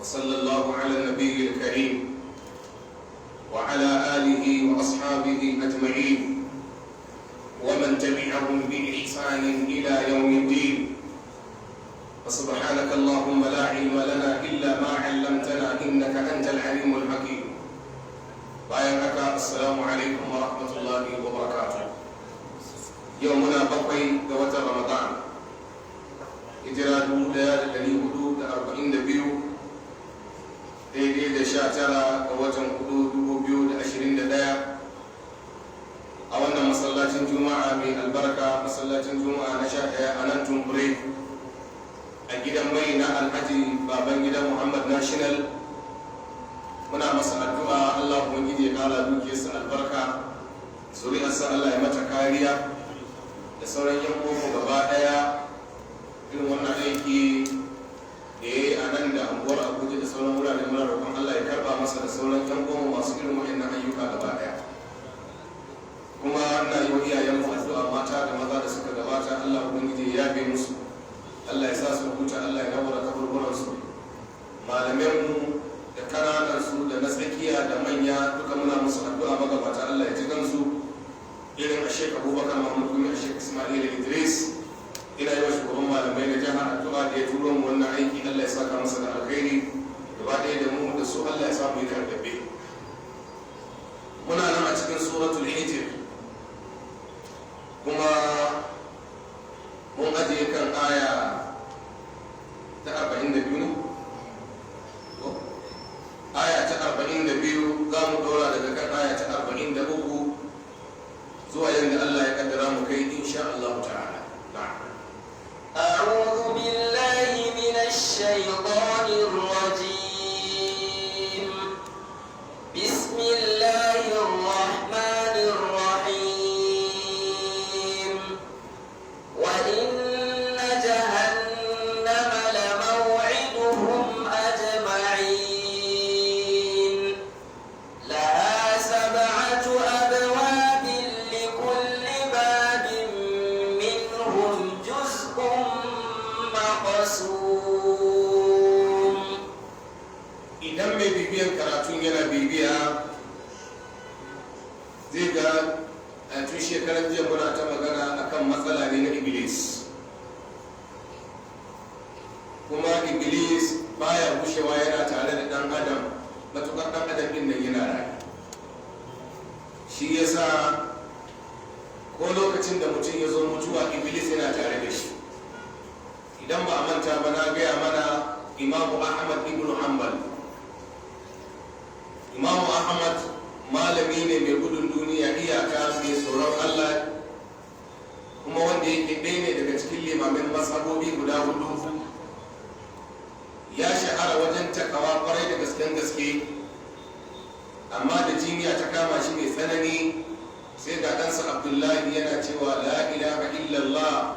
وصلى الله على النبي الكريم وعلى آله وأصحابه أجمعين ومن تبعهم بإحسان إلى يوم الدين. فسبحانك اللهم لا علم لنا إلا ما علمتنا إنك أنت العليم الحكيم. بايعك السلام عليكم ورحمة الله وبركاته. يومنا بقي دوة رمضان hijira 1442 daidai da 19 ga watan 4,2021 a wannan masallacin juma'a mai albarka, masallacin juma'a na 11 a nan Tumbure a gidan mai na alhaji baban gidan Muhammad National. Muna masa addu'a Allah ubangiji ya kara dukiyarsa albarka, zuri'arsa Allah ya mata kariya da sauran yan uwanmu gaba daya. Irin wannan aiki da ya yi a nan da anguwar Abuja da sauran wuraren muna roƙon Allah ya karba masa da sauran yan uwanmu masu irin waɗannan ayyuka gaba daya. Kuma ina yi wa iyayenmu addu'a mata da maza da suka gabata, Allah ubangiji ya yabe musu, Allah ya sa su huta, Allah ya nawara kaburburansu. Malamanmu da kananansu da na tsakiya da manya duka muna musu addu'a magabata, Allah ya ji gansu. Irin a Sheikh Abubakar Mahmud Gumi, a Sheikh Ismail Idris, ina yi wa shugaban malamai na jihar addu'a da ya turo mu wannan aiki, Allah ya saka masa da alkhairi. Gaba ɗaya da mu da su Allah ya sa mu yi karɓaɓɓe. Muna nan a cikin suratul Hijr, kuma mun ajiye kan aya ta 42 ne? Aya ta 42 za mu dora daga kan aya ta 43 zuwa yadda Allah ya kaddara mu kai insha Allah ta'ala. أعوذ بالله من الشيطان الرجيم. بسم الله الرحمن الرحيم. وإن جهنم لموعدهم أجمعين. لها 7 أبواب لكل باب منهم جزء مقسوم. Idan mai bibiyan karatun yana bibiya zai ga a tun shekarar jiya muna ta magana akan matsala ne na Iblis. Kuma Iblis baya gushewa yana tare da ɗan adam matuƙar ɗan adam ɗin nan yana rayu. Shi yasa ko lokacin da mutum ya zo mutuwa Iblis yana tare da shi. Idan ba a manta ba na gaya mana Imamu Ahmad ibn Hanbal. Imamu Ahmad malami ne mai gudun duniya iyaka, mai tsoron Allah, kuma wanda yake ɗaya ne daga cikin limamin mazhabobi guda 4. Ya shahara wajen takawa kwarai da gasken gaske, amma da jiniya ta kama shi mai tsanani sai ga ɗansa Abdullahi yana cewa la ilaha illallah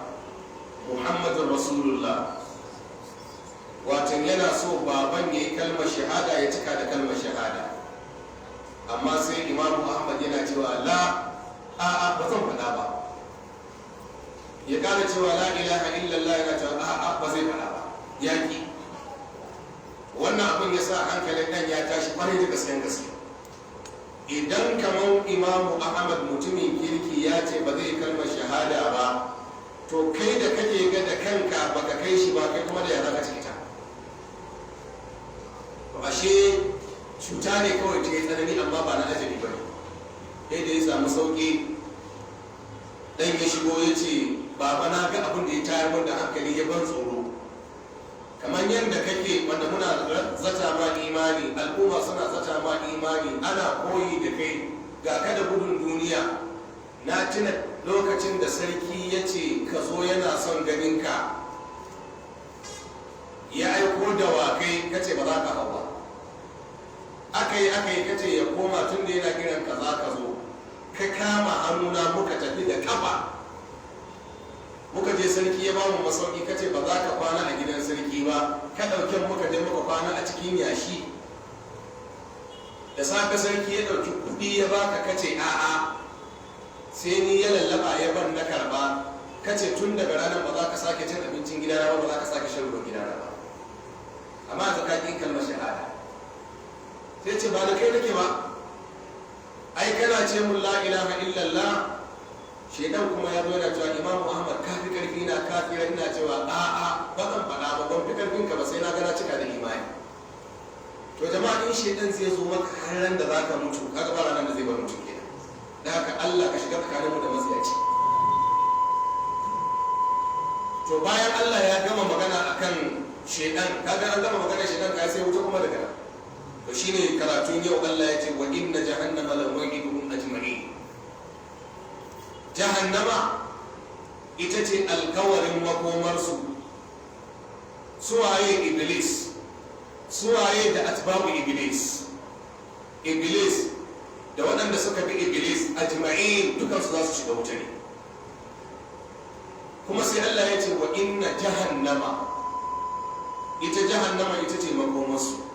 Muhammadun Rasulullah. Watan yana so baban ya yi kalmar shahada, ya cika da kalmar shahada, amma sai Imamu Ahmad yana cewa la, a'a ba zan faɗa ba. Ya ƙara cewa la ilaha illallah, yana cewa a'a ba zai faɗa ba, yaƙi. Wannan abin ya sa hankalin ɗan ya tashi kwarai da gasken gaske. Idan kamar Imamu Ahmad mutumin kirki ya ce ba zai kalmar shahada ba, to kai da kake ga da kanka baka kai shi ba, kai kuma da ya zaka ci ta. Ashe cuta ne kawai ta yi tsanani, amma ba na ajali ba ne. Yadda ya samu sauƙi, ɗan ya shigo ya ce baba na ga abin da ya tayar min da hankali, ya ban tsoro. Kamar yadda kake wanda muna zata ma imani, al'umma suna zata ma imani, ana koyi da kai, ga ka da gudun duniya. Na tuna lokacin da sarki ya ce ka zo yana son ganin ka, ya aiko da wakai, ka ce ba za ka hau ba. Aka yi ka ce ya koma, tun da yana kiran ka za ka zo. Ka kama hannuna muka tafi da kafa, muka je sarki ya bamu masauki, ka ce ba za ka kwana a gidan sarki ba, ka ɗauke muka je muka kwana a cikin yashi. Da safe sarki ya ɗauki kuɗi ya baka, ka ce a'a, sai ni ya lallaba ya ban na karba, ka ce tun daga ranar ba za ka sake cin abincin gidana ba, ba za ka sake shan ruwan gidana ba. Amma a tsakanin kalmar shahada sai ce ba da kai nake ba, ai kana ce mun la ilaha illallah. Shedan kuma ya zo yana cewa Imam Muhammad ka fi karfi na kafira, ina cewa a'a ba zan faɗa ba, ban fi karfin ka ba sai na gana cika da imani. To jama'a in shedan zai zo maka har ran da zaka mutu, kaga ba ranar da zai bar mutum kenan. Da haka Allah ka shiga tsakanin mu da matsiyaci. To bayan Allah ya gama magana akan shedan, kaga an gama magana shedan ka sai wuta kuma daga nan. To shine karatun yau Allah ya ce wa inna jahannama la mu'iduhum ajma'in. Jahannama ita ce alkawarin makomarsu. Suwaye Iblis, suwaye da atbabu Iblis. Iblis da waɗanda suka bi Iblis ajma'in dukansu za su shiga wuta ne. Kuma sai Allah ya ce wa inna jahannama, ita jahannama ita ce makomarsu.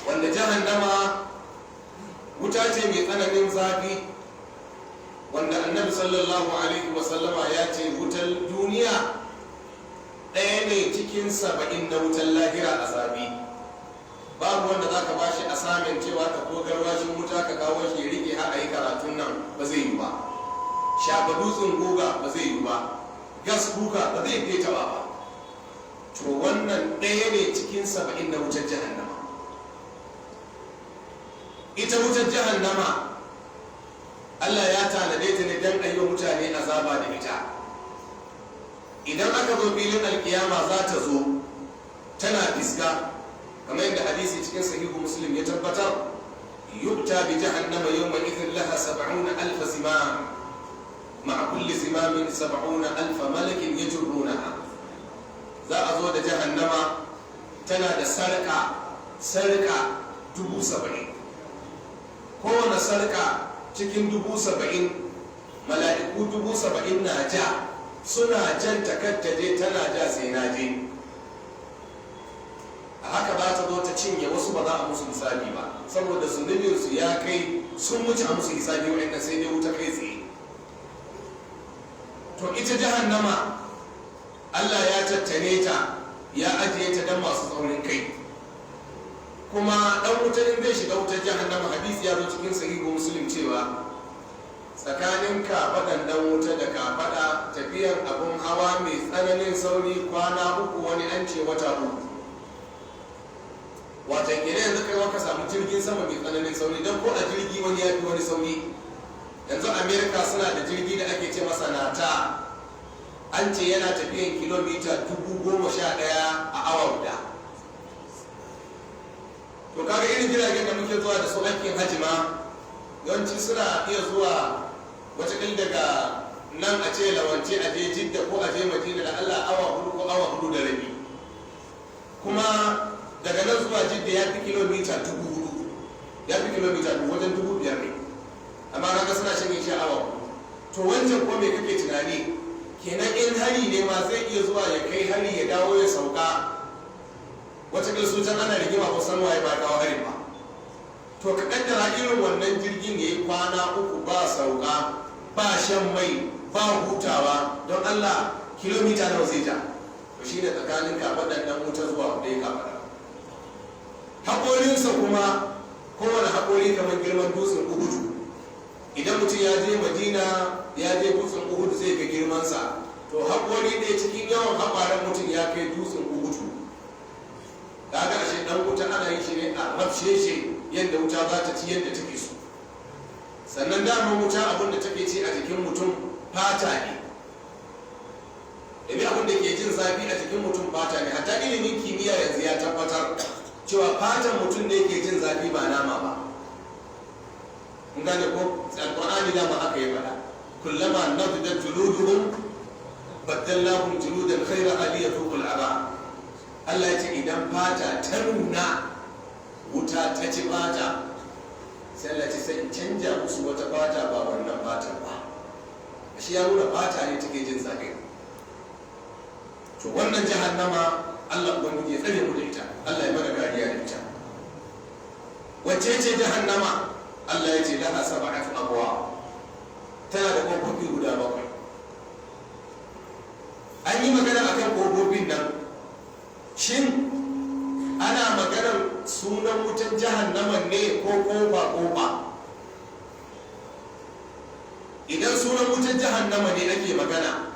Wanda jahannama wuta ce mai tsananin zafi, wanda annabi sallallahu alaihi wasallama ya ce wutar duniya ɗaya ne cikin 70 na wutar lahira a zafi. Babu wanda za ka bashi a samun cewa ka ko garwashin wuta ka kawo shi rike har a yi karatun nan, ba zai yi ba. Shafa dutsen guga ba zai yi ba, gas kuka ba zai feta ba. To wannan ɗaya ne cikin 70 na wutar jahannama. Ita wutar jahannama Allah ya tanade ta ne don ayyuka mutane azaba da ita. Idan aka zo filin alkiyama za ta zo tana fisga, kamar yadda hadisi cikin sahihu Muslim ya tabbatar, yubta bi jahannama yawma idhin laha 70,000 zimam ma'a kulli zimamin 70,000 malakin yajrunaha. Za a zo da jahannama tana da sarka 70,000. Kowane sarka cikin 70,000 mala'iku 70,000 na ja, suna jan takaddaje tana ja sai na je. A haka za ta zo ta cinye wasu, ba za a musu hisabi ba saboda zunubinsu ya kai sun wuce a musu hisabi, wa'anda sai dai wuta kai tsaye. To ita jahannama Allah ya tattane ta, ya ajiye ta don masu tsaurin kai. Kuma dan wuta in zai shiga wutar jahannama, hadisi ya zo cikin sahihu Muslim cewa tsakanin kafaɗan dan wuta da kafaɗa tafiyar abun hawa mai tsananin sauri kwana 3, wani an ce wata 3. Watan gina yanzu kai ka samu jirgin sama mai tsananin sauri, don ko a jirgi wani ya fi wani sauri. Yanzu Amerika suna da jirgi da ake ce masa nata, an ce yana tafiyan kilomita 11,000 a awa guda. To kaga irin jiragen da muke zuwa da su aikin hajji ma yawanci suna iya zuwa wata daga nan a ce lawance a je Jidda ko a je Madina da Allah awa 4 ko awa 4 da rabi. Kuma daga nan zuwa Jidda ya fi kilomita 4,000, ya fi kilomita 5,000 wajen 5,000 ne, amma kaga suna shan shi awa 4. To wancan ko me kake tunani? Kenan in hari ne ma zai iya zuwa ya kai hari ya dawo ya sauka, wata su can ana rigima ba san waye ba kawo hari ba. To ka kaddara irin wannan jirgin ya yi kwana 3 ba sauka, ba shan mai, ba hutawa, don Allah kilomita nawa zai ja? To shine tsakanin kafaɗan dan wuta zuwa ɗaya kafaɗa. Haƙorinsa kuma kowane haƙori kamar girman dutsen Uhudu. Idan mutum ya je Madina ya je dutsen Uhudu zai ga girmansa. To haƙori ɗaya cikin yawan haƙwaren mutum ya kai dutsen Uhudu. Kaga ashe dan wuta ana yin shi ne a rafshe shi yadda wuta za ta ci yadda take so. Sannan damar wuta abin da take ci a jikin mutum fata ne. Domin abin da ke jin zafi a jikin mutum fata ne. Hatta ilimin kimiyya yanzu ya tabbatar cewa fatan mutum ne ke jin zafi ba nama ba. Mun gane ko? Alƙur'ani dama haka ya faɗa. Kullama nadidat juluduhum baddalnahum juludan khayra aliyatuqul aba. Allah ya ce idan fata ta nuna, wuta ta ci fata, sai Allah ce sai canja musu wata fata ba wannan fatar ba. Shi ya nuna fata ne take jin zafi. To wannan jahannama Allah ubangiji ya tsare mu da ita, Allah ya mana kariya da ita. Wacce ce jahannama? Allah ya ce laha 7 abwa, tana da kofofi guda 7. An yi magana akan kofofin nan, shin ana maganar sunan wutan jahannaman ne ko kofa idan sunan wutan jahannama ne ake magana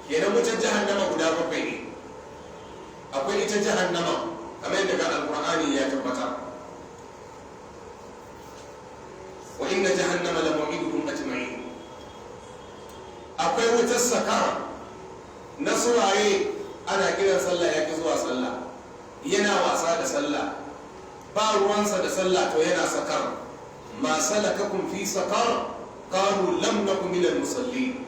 kenan wutan jahannama guda 7 ne. akwai ita jahannama kamar yadda ga alqur'ani ya tabbata wa inna jahannama la maw'iduhum ajma'in. akwai wutar sakara na suwaye ana kiran sallah ya ki zuwa sallah, yana wasa da sallah, ba ruwansa da sallah to yana sakar. ma salakakum fi sakar qalu lam nakum minal musallin.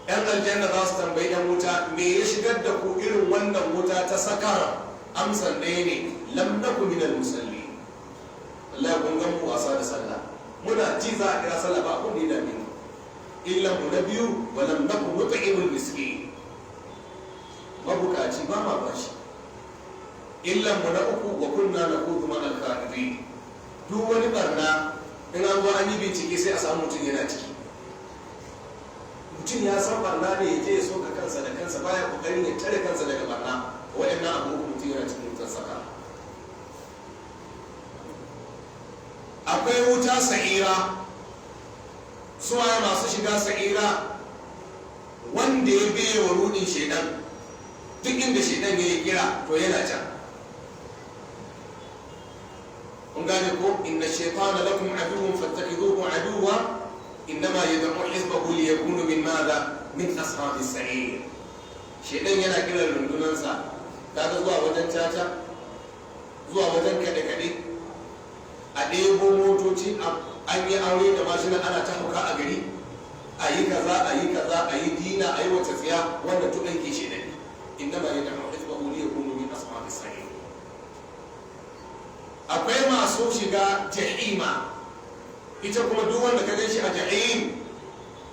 yan aljanna za su tambayi yan wuta me ya shigar da ku irin wannan wuta ta sakara? amsan ɗaya ne, lam nakum minal musallin. Allah kun ga mu wasa da sallah, muna ji za a kira sallah ba kun da dame mu. illa mu na biyu wa lam nakum nut'imul miskin, mabukaci ba ma bashi. illa mu na uku wa kunna naqudu ma al-kafirin. duk wani barna in an zo an yi bincike sai a samu mutum yana ciki. mutum ya san barna ne ya je ya soka kansa da kansa baya kokarin ya tare kansa daga barna. waɗannan abubuwan mutum yana cikin wutar saka. akwai wuta sa'ira. suwaye masu shiga sa'ira? wanda ya biye wa rudin shedan. duk inda shedan ya yi kira to yana can. kun gane ko inna shaytana lakum aduwwun fattakhidhuhu aduwwa innama yad'u hizbahu liyakunu min madha min ashabis sa'ir. shedan yana kiran rundunansa kaga zuwa wajen caca, zuwa wajen kade-kade, a ɗebo motoci an yi aure da mashina ana ta hauka a gari, a yi kaza a yi kaza a yi dina a yi wata tsiya, wanda duk aiki shedan ne. innama yad'u hizbahu liyakunu min ashabis sa'ir. akwai masu shiga jahima. ita kuma duk wanda ka ganshi a jahim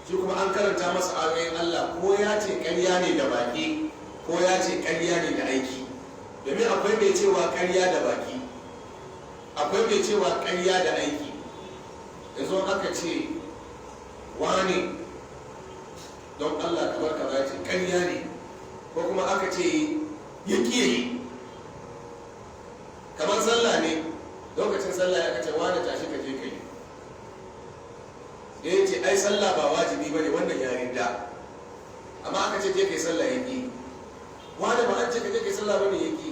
shi kuma an karanta masa ayoyin Allah, ko ya ce ƙarya ne da baki ko ya ce ƙarya ne da aiki. domin akwai mai cewa ƙarya da baki, akwai mai cewa ƙarya da aiki. yanzu aka ce wani don Allah kamar kaza ce ƙarya ne, ko kuma aka ce ya kiyaye. kamar sallah ne, lokacin sallah ya kace wani tashi ka je kai, ya ce ai sallah ba wajibi ba ne, wannan ya rinda. amma aka ce je kai sallah ya ki. wani ba an ce ka je kai sallah ba ne ya ki,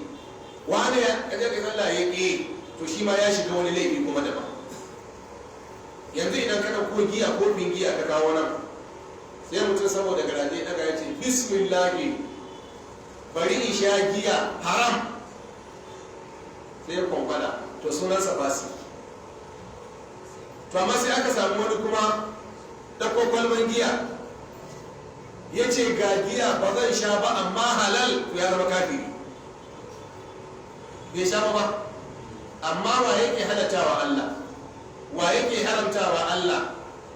wani ka je kai sallah ya ki, to shi ma ya shiga wani laifi kuma daban. yanzu idan ka ɗauko giya ko fin giya ka kawo nan, sai mutum saboda garaje daga ya ce bismillahi bari in sha giya haram, sai ya kwankwada, to sunansa fasi. to amma sai aka samu wani kuma ɗauko kwalban giya ya ce ga giya ba zan sha ba amma halal, to ya zama kafiri. bai sha ba, amma wa yake halattawa Allah, wa yake haramtawa Allah.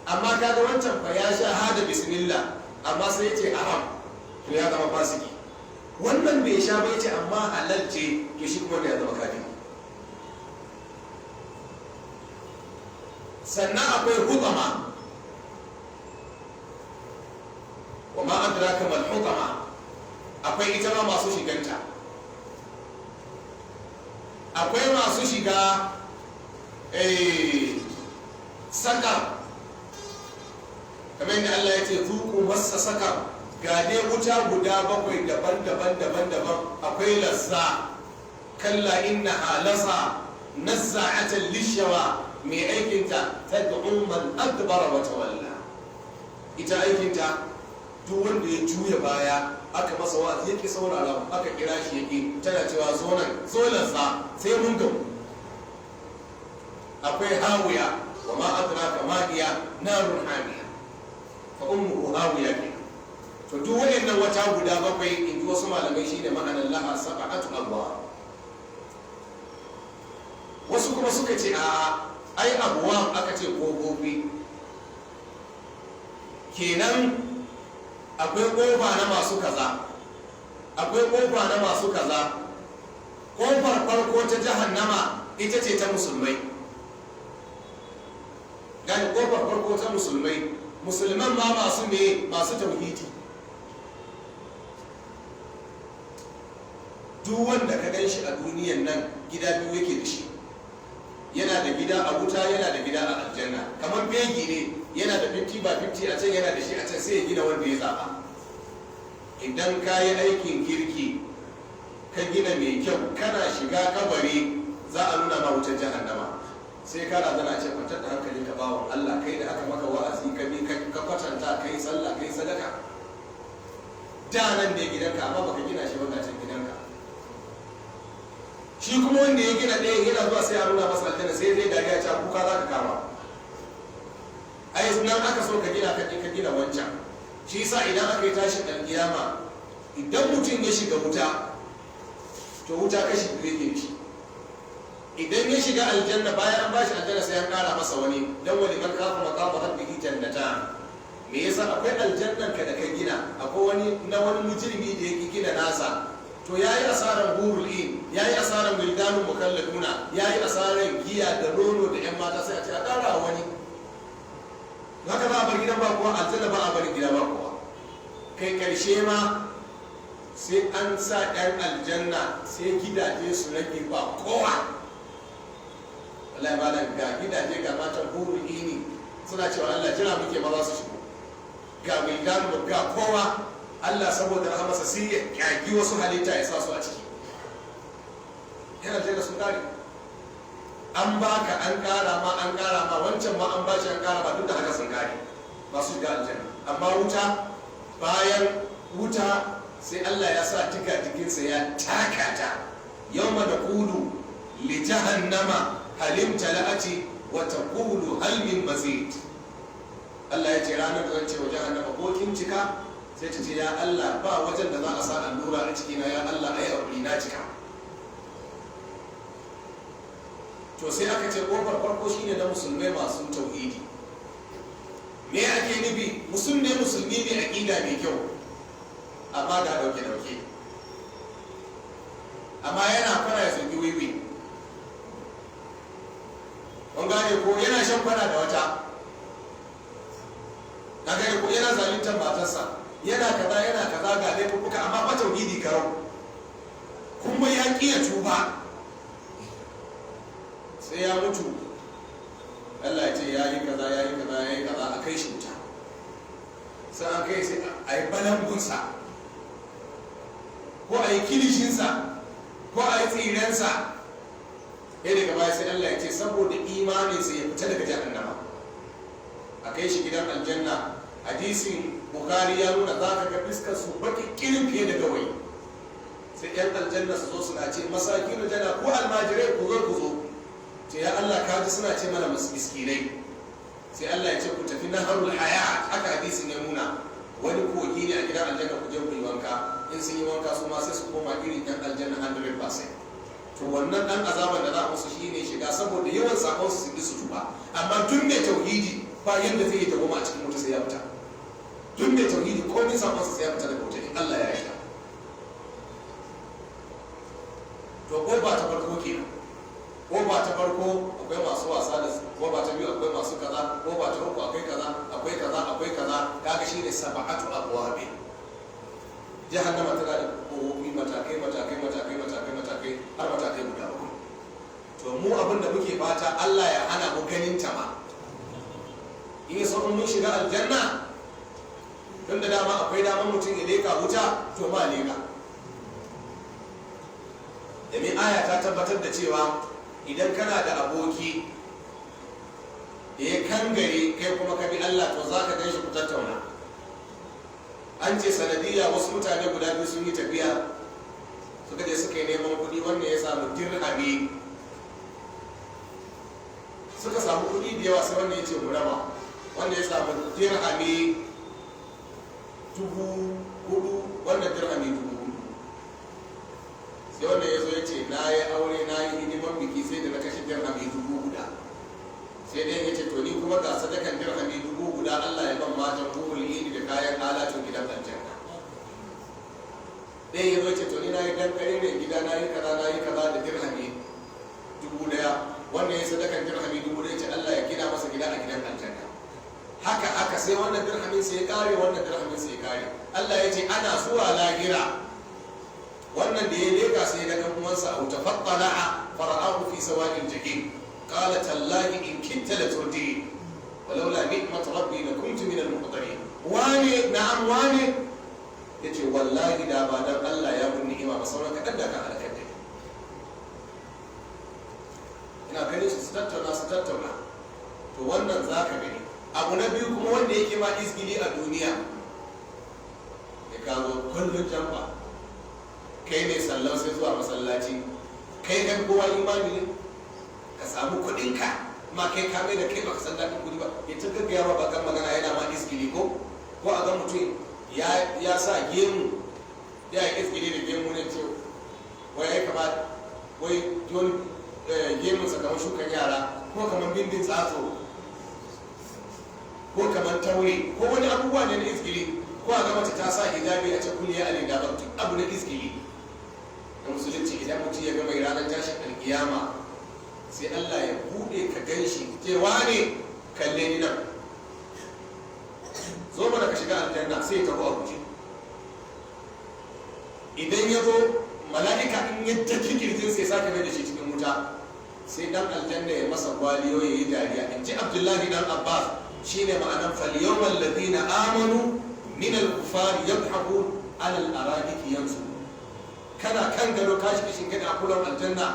amma kaga wancan fa ya sha hada bismillah, amma sai ya ce haram, to ya zama fasiki. wannan bai sha ba ya ce amma halal ce, to shi kuma ya zama kafiri. sannan akwai hutama. wa ma adraka mal hutama, akwai ita ma masu shiganta. akwai masu shiga sakar, kamar yadda Allah ya ce zuku masa sakar. ga dai wuta guda 7 daban-daban. akwai lazza, kalla innaha laza nazza'atan lishawa, mai aikinta tad'u man adbara wa tawalla. ita aikinta duk wanda ya juya baya aka masa wa'azi yake saurara, aka kira shi yake, tana cewa zo nan, zo lansa sai mun gamu. akwai hawiya, wa ma adraka ma hiya narun hamiya, fa ummuhu hawiya ke. to duk waɗannan wata guda 7 in ji wasu malamai shine ma'anar laha sab'atu abwa. wasu kuma suka ce a ai abuwa aka ce kofofi, kenan akwai kofa na masu kaza, akwai kofa na masu kaza. kofar farko ta jahannama ita ce ta musulmai. gani kofar farko ta musulmai, musulman ma masu ne, masu tauhidi. duk wanda ka gan shi a duniyan nan gida biyu yake da shi. Yana da gida a wuta, yana da gida a aljanna. Kamar begi ne, yana da 50/50 a can, yana da shi a can, sai ya gina wanda ya zaba. Idan ka yi aikin kirki ka gina mai kyau, kana shiga kabari za a nuna ma wutar jahannama. Sai ka razana ce kwantar da hankali ka bawa Allah, kai da aka maka wa'azi ka bi ka kwatanta, kai sallah, kai sadaka. Da nan ne gidanka, amma baka gina shi wanda can gidanka. Shi kuma wanda ya gina ɗaya yana zuwa sai a nuna masa aljanna, sai zai dariya ce kuka za ka kama. Ai nan aka so ka gina ka gina wancan. Shi yasa idan aka yi tashin alkiyama, idan mutum ya shiga wuta, to wuta kashi biyu yake shi. Idan ya shiga aljanna, bayan an bashi aljanna sai an kara masa wani, dan wani man kafa maqama rabbihi jannatan. Me yasa akwai aljannan ka da ka gina, akwai wani na wani mujrimi da yake gina nasa, to yayi asaran hurul in, yayi asaran wildanul mukallafuna, yayi asaran giya da nono da yan mata, sai a ce a kara wani. Haka ba a bar gidan ba kuwa, aljanna ba a bar gida ba kuwa. Kai karshe ma sai an sa yan aljanna sai gidaje su rage ba kowa. Allah ba da ga gidaje ga matan hurul ini suna cewa Allah jira muke ma za su shigo. Ga wildan ga kowa, Allah saboda rahamarsa sai ya kyagi wasu halitta ya sa su a ciki. Yana da sun kare. An baka an kara ma wancan ma an bashi an kara ma, duk da haka sun kare ba su shiga aljanna. Amma wuta, bayan wuta sai Allah ya sa jikinsa ya taka ta. Yawma naqulu li jahannama halim tala'ati wa taqulu hal min mazid. Allah ya ce ranar da zan ce wa jahannama ko kin cika, sai ta ce ya Allah ba wajen da za a sa allura a cikina, ya Allah ai aure na cika. To sai aka ce kofar farko shine na musulmai masu tauhidi. Me ake nufi? Musulmi mai aqida mai kyau, amma ga dauke amma yana fara ya sauki wiwi. An gane ko yana shan kwana da wata, ka gane ko yana zaluntar matarsa, yana kaza ga laifuka, amma ba tauhidi karau, kuma ya ƙi ya tuba. Sai ya mutu, Allah ya ce ya yi kaza a kai shi wuta. Sai an kai sai a yi balangunsa, ko a yi kilishinsa, ko a yi tsirensa. Ya daga baya sai Allah ya ce saboda imaninsa ya fita daga jahannama, a kai shi gidan aljanna. Hadisin Bukhari ya nuna za ka ga fiskar su baki kirin fiye da gawayi. Sai yan aljanna su zo suna ce masakin aljanna ko almajirai ku zo. Ce ya Allah ka ji suna ce mana miskinai. Sai Allah ya ce ku tafi naharul hayat, haka hadisin ya nuna. Wani kogi ne a gidan aljanna, ku je ku yi wanka. In sun yi wanka su ma sai su koma irin yan aljanna 100%. To wannan dan azaban da za musu shine shiga saboda yawan sakon su sun su tuba. Amma duk mai tauhidi ba yanda zai yi goma a cikin wuta sai ya fita. Duk mai tauhidi ko min sakon su sai ya fita daga wuta in Allah ya yarda. To ko ba ta farko kenan. Ko ba ta farko akwai masu wasa da su, ko ba ta biyu akwai masu kaza, ko ba ta uku akwai kaza, kaga shine sab'atu abwabi. Jahannama tana da kowofi matakai har matakai guda uku. To mu abin da muke fata Allah ya hana mu ganin ta ma. In yi sauran mun shiga aljanna, tun da dama akwai daman mutum ya leka wuta, to ma leka. Domin aya ta tabbatar da cewa idan kana da aboki da ya kangare kai kuma ka bi Allah, to za ka gan shi ku tattauna. An ce sanadiyya wasu mutane guda biyu sun yi tafiya, suka je suka yi neman kuɗi, wanda ya samu dirhami, suka samu kuɗi da yawa, sai wanda ya ce mu raba. Wanda ya samu dirhami 4,000, wanda dirhami 4,000. Sai wanda ya zo ya ce na yi aure, na yi hidiman biki, sai da na kashe dirhami 1,000. Sai dai ya ce to ni kuma ga sadakan dirhami 1,000 Allah ya ban matan buhul ini da kayan alatun gidan aljanna. Dai ya zo ce to ni na yi dankare ne gida, na yi kaza da dirhami 1,000. Wannan ya sadakan dirhami 1,000 ya ce Allah ya gina masa gida a gidan aljanna. Haka sai wannan dirhamin sai ya kare, wannan dirhamin sai ya kare. Allah ya ce ana zuwa lahira, wannan da ya leka sai ga dan uwansa Abu tafaqqala fara'ahu fi sawa'il jahim qala tallahi in kitta la turdi walaula ni'mat rabbi lakuntu min al-muqtarin wani na'am wani yace wallahi da ba dan Allah ya mun ni'ima ba sauran kadan da kan alkai ina ganin su tattauna to wannan zaka gani abu na biyu kuma wanda yake ma izgili a duniya ya kawo kullun jamba kai ne sallau sai zuwa masallaci kai kan kowa imani ne ka samu kudinka ma kai kame da kai baka san daɗin kudi ba ya ta gaggaya ma bakan magana yana ma iskili ko a ga mutum ya sa gemu ya yi iskili da gemu ne ce wai ya kama wai don gemunsa kamar shukan yara ko kamar bindin tsatso ko kamar taure ko wani abubuwa ne na iskili ko a ga mace ta sa hijabi a ce kulliya a leda ba abu na iskili da musulunci idan mutum ya ga mai ranar tashin alkiyama sai Allah ya bude ka gan shi cewa ne kalle ni nan zo mana ka shiga aljanna sai ya tafi a guje idan ya zo mala'ika in ya tafi kirjin sai sake mai da shi cikin wuta sai dan aljanna ya masa gwaliyo ya yi dariya in ji Abdullahi dan Abbas shine ma'anar falyawmal ladina amanu min al-kufar yadhhabun ala al-ara'iki yanzu kana kan gado ka shi kishin gada a kulan aljanna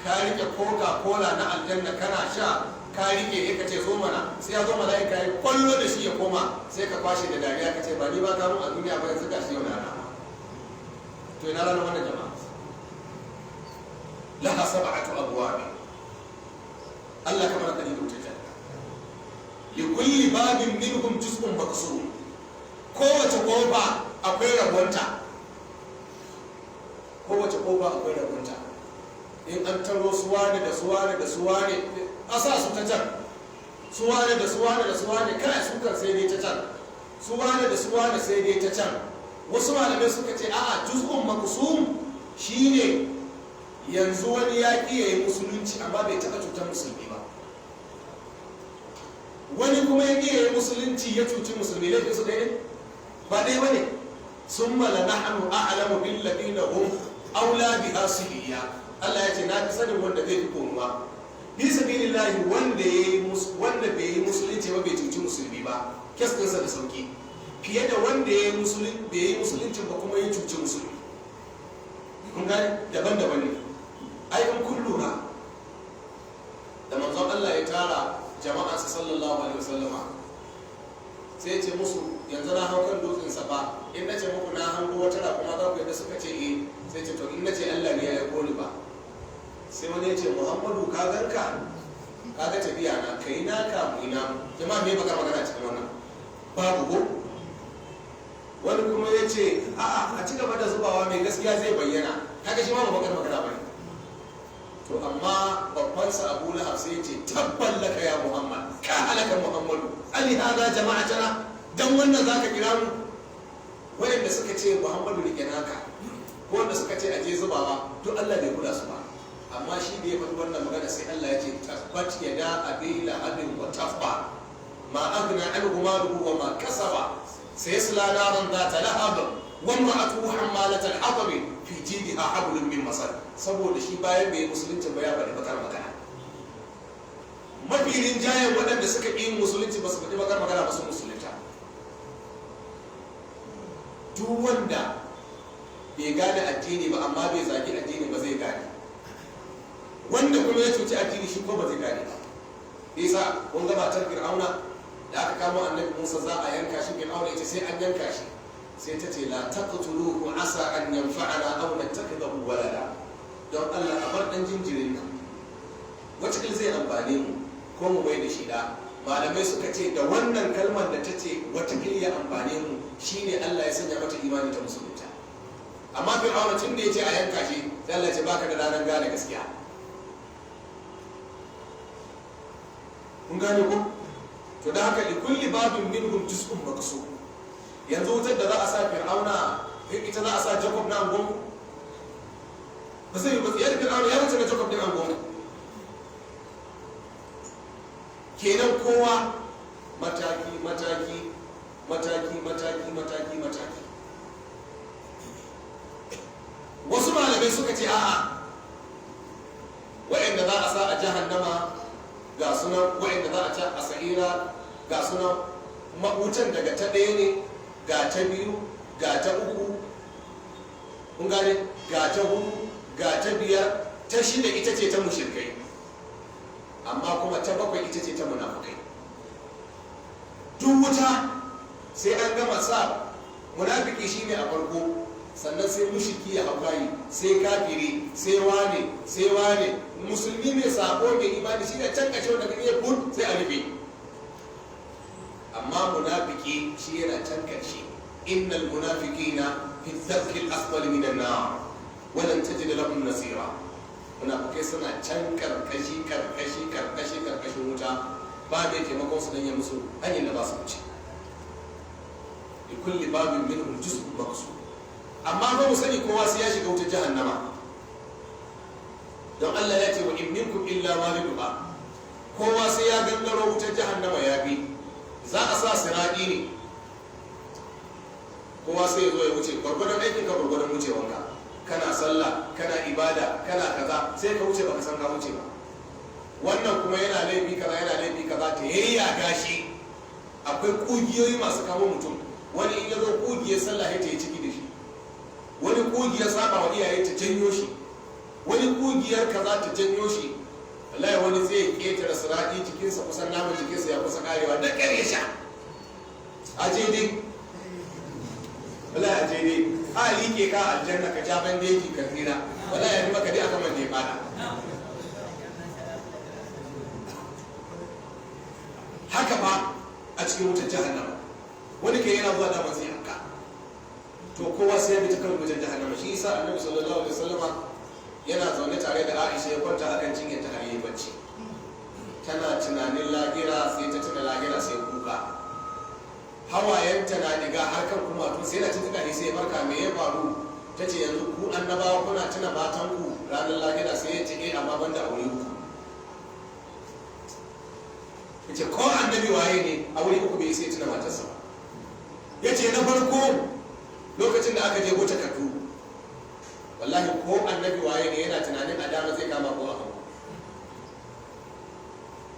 ka rike coca-cola na aljanna kana sha ka rike ya kace zo mana sai ya zo mala'ika ya kwallo da shi ya koma sai ka kwashe da dariya ka ce ba ni ba ka mun a duniya ba yanzu ga shi yau na rana to ina ranar wannan jama'a laha sab'atu abwab Allah kamar ka yi wuta janna li kulli babin minhum juz'un maqsum kowace kofa akwai rabonta kowace kofa akwai rabonta in an taro suwane da suwane da suwane a sa su ta can suwane da suwane da suwane kai su kan sai dai ta can suwane da suwane sai dai ta can wasu malamai suka ce a'a juz'un maqsum shine yanzu wani yaƙi ya yi musulunci amma bai taɓa cutar musulmi ba wani kuma ya ƙi ya yi musulunci ya cuci musulmi laifin su ɗaya ba ɗaya ba ne sun mala nahnu a'lamu bil ladina hum aula biha siliya Allah ya ce na fi sanin wanda zai fi konuwa bi sabilillahi wanda bai yi musulunci ba bai cuci musulmi ba kestinsa da sauki fiye da wanda ya yi musulunci ba kuma ya cuci musulmi kun gane daban-daban ne ai in kun lura da manzon Allah ya tara jama'ansa sallallahu alaihi wasallama sai ya ce musu yanzu na hau kan dutsen safa in na ce muku na hango wata rakuma za ku yadda suka ce eh sai ce to in na ce Allah ne ya aiko ni ba sai wani ya ce Muhammadu ka ganka ka ga tafiya na kai na ka mu ina jama'a me baka magana cikin wannan babu ko wani kuma ya ce a'a a ci gaba da zubawa mai gaskiya zai bayyana kaga shi ma ba bakar magana bane to amma babban sa Abu Lahab sai ya ce tabban laka ya Muhammad ka halaka Muhammadu ali hada jama'atana dan wannan zaka kira mu wanda suka ce Muhammadu rike naka ko wanda suka ce aje zubawa to Allah bai kula su ba amma shi da ya faɗi wannan magana sai Allah ya ce tabbat yada abila abin wa tafba ma aghna anhu maluhu wa ma kasaba sayasla naran dhata lahab wa imra'atuhu hammalat al-hatab fi jidha hablum min masad saboda shi bayan bai musulunci ba ya faɗi bakar magana mafi rinjayen waɗanda suka yi musulunci ba su faɗi bakar magana ba su musulunta duk wanda bai gane addini ba amma bai zagi addini ba zai gane wanda kuma ya cuci addini shi ko ba zai gane ba isa kun ga matar fir'auna da aka kamo annabi Musa za a yanka shi fir'auna yace sai an yanka shi sai ta ce la taqtuluhu asa an yanfa'ana aw nattakhidahu walada don Allah a bar dan jinjirin nan wacce zai amfane mu ko mu mai da shi da malamai suka ce da wannan kalmar da ta ce wata ya amfane mu shine Allah ya sanya mata imani ta musulunta amma fir'auna tun da yace a yanka shi sai Allah ya ce baka da ranar gane gaskiya kun gane ko to da haka likulli babin minhum juz'un maqsum yanzu wutar da za a sa fir'auna ita za a sa Jacob na angon ba sai ba yadda fir'auna ya wuce na Jacob din angon kenan kowa mataki mataki mataki mataki mataki mataki wasu malamai suka ce a'a, wa'anda za a sa a jahannama ga sunan, wa'anda za a ci a sa'ira ga sunan, mabutan daga ta ɗaya ne, ga ta biyu, ga ta uku, kun gane, ga ta hudu, ga ta biyar, ta shida ita ce ta mushrikai, amma kuma ta bakwai ita ce ta munafukai. Duk wuta sai an gama sa munafiki shine a farko, sannan sai mushriki ya haukayi, sai kafiri, sai wane, musulmi mai sabo mai imani shi ne can kashe wanda kan iya bud sai a rufe. Amma munafiki shi yana can karshe. Innal munafiqina fi dharkil asfali minan nar wa lan tajid lahum nasira. Munafikai suna can karkashin wuta, ba mai taimakon su don ya musu hanyar da ba su wuce. Da kulli babin minhum juz'un maqsud. Amma ba mu sani kowa sai ya shiga wutar jahannama. Don Allah ya ce wa in minkum illa waliduha. Kowa sai ya gangaro wutar jahannama ya bi. Za a sa siradi ne. Kowa sai ya zo ya wuce, gwargwadon aikin ka gwargwadon wucewanka. Kana sallah, kana ibada, kana kaza, sai ka wuce baka san ka wuce ba. Wannan kuma yana laifi kaza ta yayya gashi. Akwai kugiyoyi masu kama mutum. Wani in ya zo kugiyar sallah ya ta yi ciki da shi, wani kugiyar saba wa iyaye ta janyo shi, wani kugiyar kaza ta janyo shi. Wallahi wani zai ketare sirati jikinsa kusan naman jikinsa ya kusa karewa da ƙyar ya sha. Aje dai, wallahi aje dai, a liƙe ka aljanna ka ja bandeji ka tsira, wallahi ya maka dai aka manne fada. Haka ba a cikin wutar jahannama, wani ke yana zuwa damar sai haka. To kowa sai ya bi ta kan wutar jahannama. Shi yasa Annabi sallallahu alaihi wasallama yana zaune tare da Aisha ya kwanta akan cinye ta har yi bacci. Tana tunanin lahira, sai ta tuna lahira sai kuka. Hawayenta na diga har kan kuma tun sai na tuntuka ne sai ya farka, me ya faru? Ta ce yanzu ku annabawa kuna tuna matanku ranar lahira? Sai ya ce amma banda aure ku. Ya ce ko annabi waye ne a wuri uku bai sai tuna matarsa ba. Ya ce na farko lokacin da aka je wata takardu, wallahi ko annabi waye ne yana tunanin a dama zai kama ko a hagu.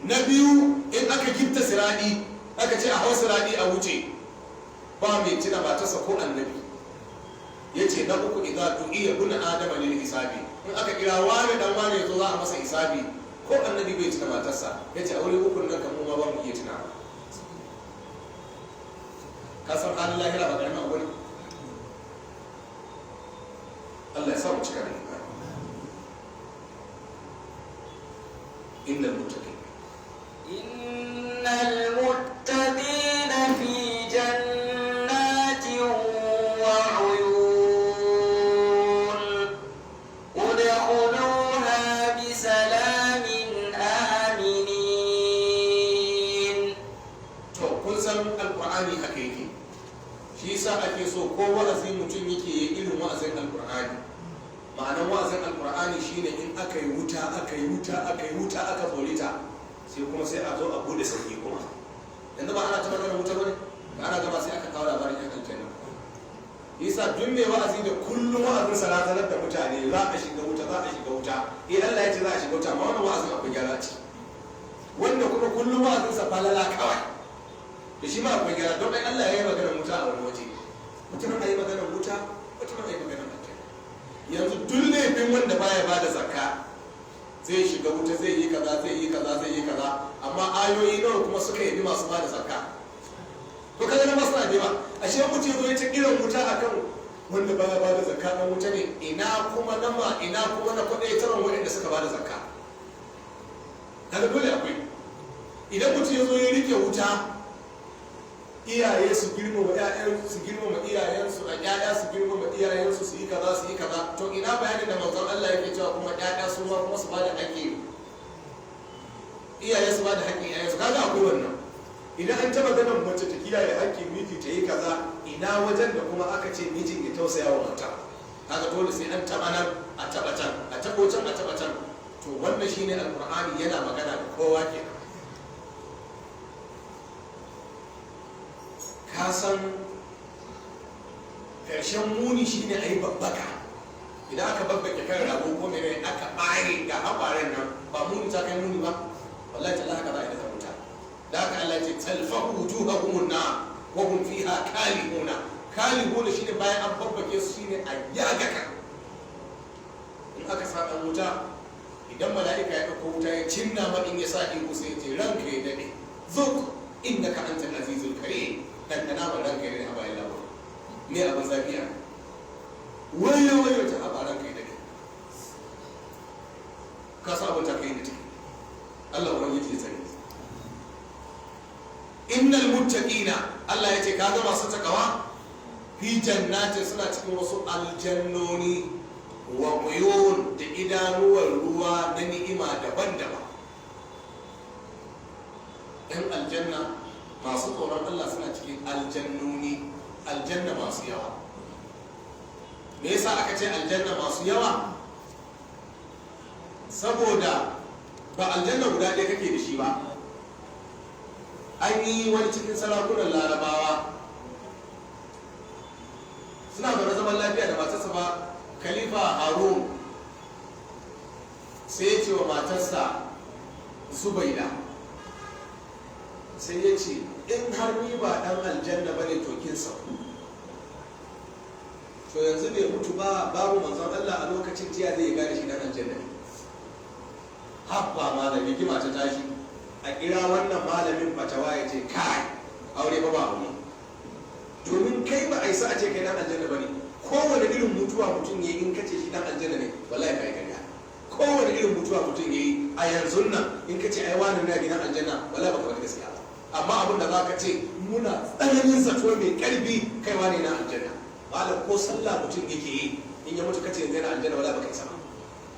Na biyu in aka gifta siradi, aka ce a hau siradi a wuce, ba mai tuna matarsa ko annabi. Ya ce na uku idan du'iya bin adama lil hisabi, in aka kira wani dan wani yazo za a masa hisabi, ko annabi bai tuna matarsa. Ya ce a wuri ukun nan kan mu ma ba mu iya tuna. Ka san halin lahira ba karamin abu ne. Allah ya sa mu cika da imani. Innal muttaqin fi jannatin wa uyun udkhuluha bi salamin aminin. To kun san alqur'ani haka yake. Shi yasa ake so ko wa'azi mutum yake yi irin wa'azin alqur'ani. Ma'anar wa'azin alqur'ani shine in aka yi wuta aka tsorita, sai kuma sai a zo a bude sauki kuma. Yanzu ba ana ta magana wuta bane, ba ana gaba sai aka kawo labarin yan aljanna. Yasa duk mai wa'azi da kullum wa'azin sa razanar da mutane za a shiga wuta. Eh Allah ya ce za a shiga wuta, amma wannan wa'azin akwai gyara ce. Wanda kuma kullum wa'azin sa falala kawai, da shi ma akwai gyara. Don Allah ya yi maganar wuta a wani waje, mutum ya yi maganar wuta, mutum ya yi maganar aljanna. Yanzu duk laifin wanda baya bada zakka zai shiga wuta, zai yi kaza, amma ayoyi nawa kuma suka yi masu bada zakka. To kaga na masu na ba, ashe mutum zo ya ta kiran wuta akan wanda baya bada zakka dan wuta ne. Ina kuma na kwadaitarwa waɗanda suka bada zakka. Kaga dole akwai. Idan mutum ya zo ya rike wuta, iyaye su girmama ƴaƴansu, su girmama iyayensu, a ƴaƴa su girmama iyayensu, su yi kaza. To ina bayanin da manzon Allah yake cewa kuma ƴaƴa su ma kuma su bada haƙƙi, iyaye su bada haƙƙin ƴaƴansu. Kaga akwai wannan. Idan an taɓa ganin mace ta kiyaye haƙƙin miji ta yi kaza, ina wajen da kuma aka ce mijin ya tausaya wa mata. Kaga dole sai an taɓa nan, a taɓa can, a taɓo can, a taɓa can. To wannan shine alƙur'ani yana magana da kowa kenan. Ka san ƙarshen muni shine a yi babbaka, idan aka babbake kan rago ko mene aka bare ga haɓaren nan ba muni ta kai muni ba wallahi ta haka za a yi da wuta da haka Allah ce talfahu wujuhahum na wa hum fiha kalihuna shine bayan an babbake su shine a yagaka in aka sa dan wuta idan mala'ika ya ɗauko wuta ya cinna ma in ya sa ihu sai ya ce ranka ya daɗe zuk innaka antal azizul karim dan kana ba ranka ya daɗe a bayan labar me abin zafi a wayo ta haɓa ranka ya daɗe ka sa abin ta kai da take Allah wani yake tsare innal muttaqina Allah ya ce kaga masu takawa fi jannatin suna cikin wasu aljannoni wa uyun da idanuwar ruwa na ni'ima daban-daban. Yan aljanna masu tsoron Allah suna cikin aljannoni, aljanna masu yawa. Me yasa aka ce aljanna masu yawa? Saboda ba aljanna guda ɗaya kake da shi ba. An yi wani cikin sarakunan Larabawa suna zaune zaman lafiya da matarsa ba, Khalifa Harun sai ya ce wa matarsa Zubaida, sai ya ce in har ni ba dan aljanna bane to kin sauku. To yanzu bai mutu ba, babu manzon Allah a lokacin jiya zai gane shi dan aljanna ne. Habba malami kima ta tashi a kira wannan malamin fatawa ya ce kai aure ba aure, domin kai ba a isa a ce kai dan aljanna bane. Kowane irin mutuwa mutum ya yi in kace shi dan aljanna ne wallahi kai kariya. Kowane irin mutuwa mutum ya yi a yanzu nan in kace ai wani ne gidan aljanna wallahi baka wani gaskiya ba. Amma abin da zaka ce muna tsananin zato mai karfi kai wani na aljanna, malam ko sallah mutum yake yi in ya mutu kace yana aljanna wallahi baka isa ba.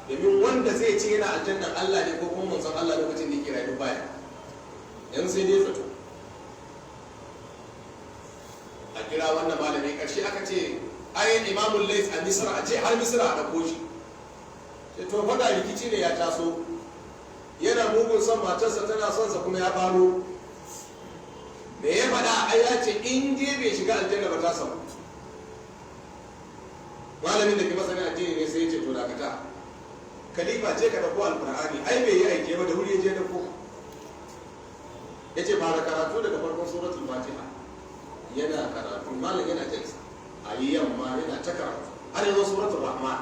Domin wanda zai ce yana aljannan Allah ne ko kuma manzon Allah lokacin da yake rayu baya, yanzu sai dai zato. A kira wannan malami karshe aka ce ayin Imamul Layth a Misra, a ce har Misra a dauko shi. Sai to fada rikici ne ya taso, yana mugun son matarsa tana son sa kuma ya faro. Me ya faɗa ai ya ce in je bai shiga aljanna ba ta samu. Malamin da ke masanin addini ne sai ya ce to dakata, Khalifa ce ka dauko alqur'ani, ai bai yi aike ba da wuri ya je dauko. Yace fara karatu daga farkon suratul Fatiha. Yana karatu, malam yana jinsa. A yi yamma yana ta karatu har yanzu suratul Rahman.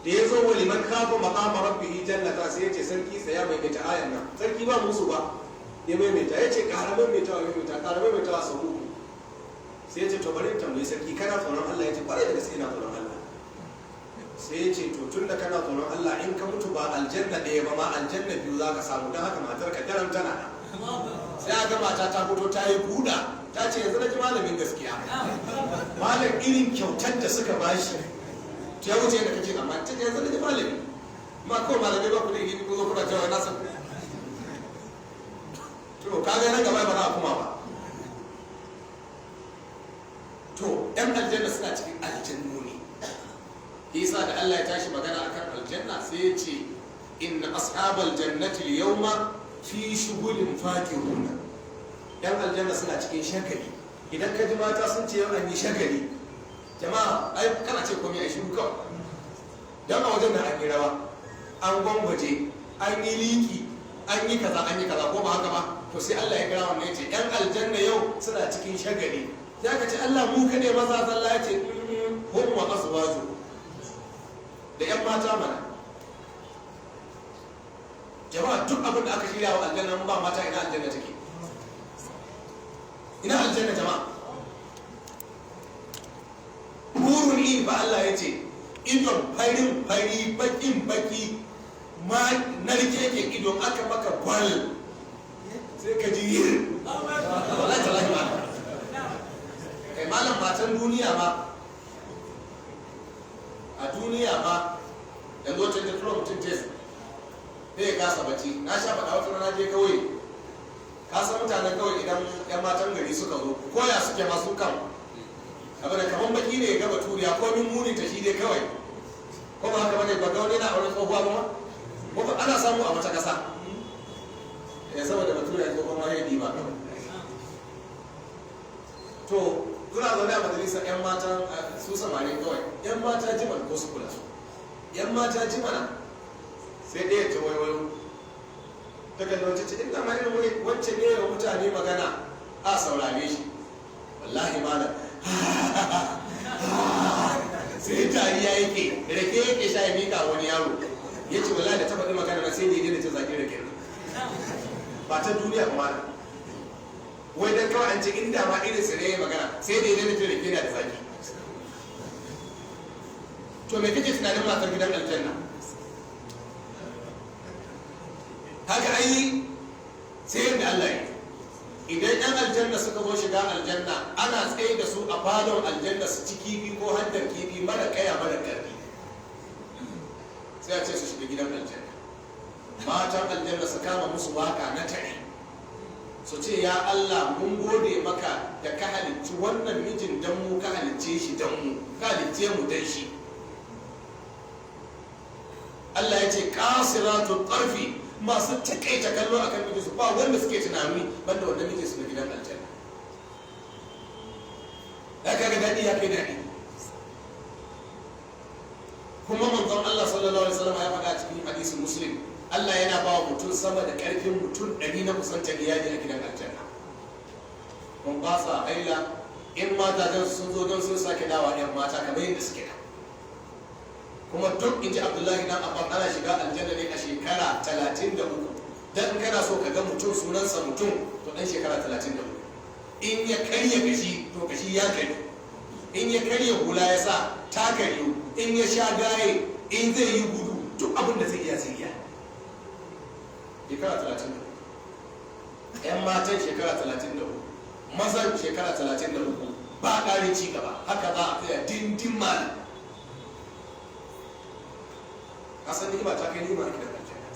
Da ya zo wali man kafa maqama rabbih jannata sai ya ce sarki tsaya mai ta ayan nan. Sarki ba musu ba. Ya maimaita ya ce karamin mai tawa sau uku. Sai ya ce to bari tambayi sarki kana tsoron Allah? Ya ce kwarai da gaske ina tsoron Allah. Sai ya ce to tun da kana tsoron Allah in ka mutu ba aljanna ɗaya ba ma aljanna biyu za ka samu, don haka matar ka daren tana nan. Sai a ga mata ta fito ta yi buɗa ta ce yanzu na ji malamin gaskiya, malam irin kyautar da suka bashi ta ya wuce da kake amma ta yanzu na ji malami ma kawai malamai ba ku da ilimi ko zo kuna cewa na san. To kaga nan gaba ba za a kuma ba. To yan aljanna suna cikin aljannoni. Yasa da Allah ya tashi magana akan aljanna sai ya ce inna ashabal jannati al-yawma fi shughulin fakiruna. Yan aljanna suna cikin shagali. Idan ka ji mata sun ce yau an yi shagali, jama'a ai kana ce komai ai shiru kawai. Dan a wajen nan an yi rawa, an gwangwaje, an yi liki, an yi kaza ko ba haka ba. To sai Allah ya kira wannan ya ce yan aljanna yau suna cikin shagali. Ya ka ce Allah mu kaɗai maza zalla, ya ce hum wa azwaju, da yan mata mana. Jama'a duk abin da aka shirya wa aljanna ba mata ina aljanna take? Ina aljanna jama'a? Hurun in ba Allah ya ce idon farin fari bakin baki ma narke ke idon aka maka gwal sai ka ji yir. Wallahi talahi ma kai malam matan duniya ma, a duniya ma yanzu wacce ta tura mutum test zai kasa bacci. Na sha faɗa wata rana je kawai, ka san mutanen kawai idan yan matan gari suka zo koya suke masu kan abin da kaman baki ne ya gaba turiya ko min muni ta shi dai kawai, ko ba haka bane ba ga wani na auren tsohuwa ba ko ba ana samu a wata ƙasa ya saboda baturiya tsohuwa ma ya ba. To kuna zaune a majalisa yan mata su samari kawai yan mata jiman ko su kula yan mata jimana sai ɗaya ta waiwayo ta kallon wacce ce inda ma irin wacce ne wa mutane magana a saurare shi wallahi malam sai dariya yake rake yake sha ya mika wani yaro ya ce wallahi da ta faɗi magana na sai daidai da ta zaki rake ba ta duniya ba malam wai dan kawai an ce inda ma irin su ne magana sai daidai da ta rake na da zaki to me kake tunanin matar gidan aljanna haka ai sai yadda Allah ya idan yan aljanna suka zo shiga aljanna ana tsaye da su a falon aljanna su ci kifi ko haddar kifi mara kaya mara karfi sai a ce su shiga gidan aljanna matan aljanna su kama musu waka na tare su ce ya Allah mun gode maka da ka halicci wannan mijin dan mu ka halicce shi dan mu ka halicce mu dan shi Allah ya ce qasiratul tarfi masu takaita kallo akan mijinsu ba wanda suke tunani banda wanda mijinsu na gidan aljanna ya kaga daɗi ya kai daɗi kuma manzon Allah sallallahu alaihi wasallam ya faɗa cikin hadisin Muslim Allah yana ba wa mutum sama da ƙarfin mutum 100 na kusantar iyali a gidan aljanna mun ba sa aila in mata dan sun zo don sun sake dawa yan mata kamar yadda suke da kuma duk inji Abdullahi dan Abbas ana shiga aljanna ne a shekara 33 dan kana so ka ga mutum sunansa mutum to dan shekara 33 in ya karya kashi to kashi ya kari in ya karya hula ya sa ta karyu in ya sha gaye in zai yi gudu duk abin da zai iya sai iya shekara 33 yan matan shekara 33 mazan shekara 33 ba ƙarin ci gaba haka za a tsaya dindin malam kasan ni'ima ta kai ni'ima a gidan aljanna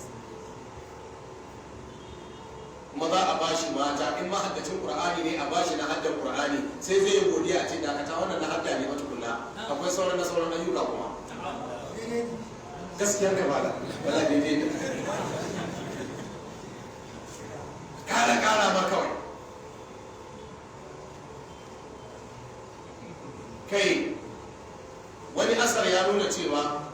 kuma za a bashi mata in mahaddacin qur'ani ne a bashi na haddan qur'ani sai zai yi godiya a ce dakata wannan na hadda ne mata kunna akwai sauran na sauran ayyuka kuma gaskiyar kai bala wala daidai ne kara ma kawai kai wani asar ya nuna cewa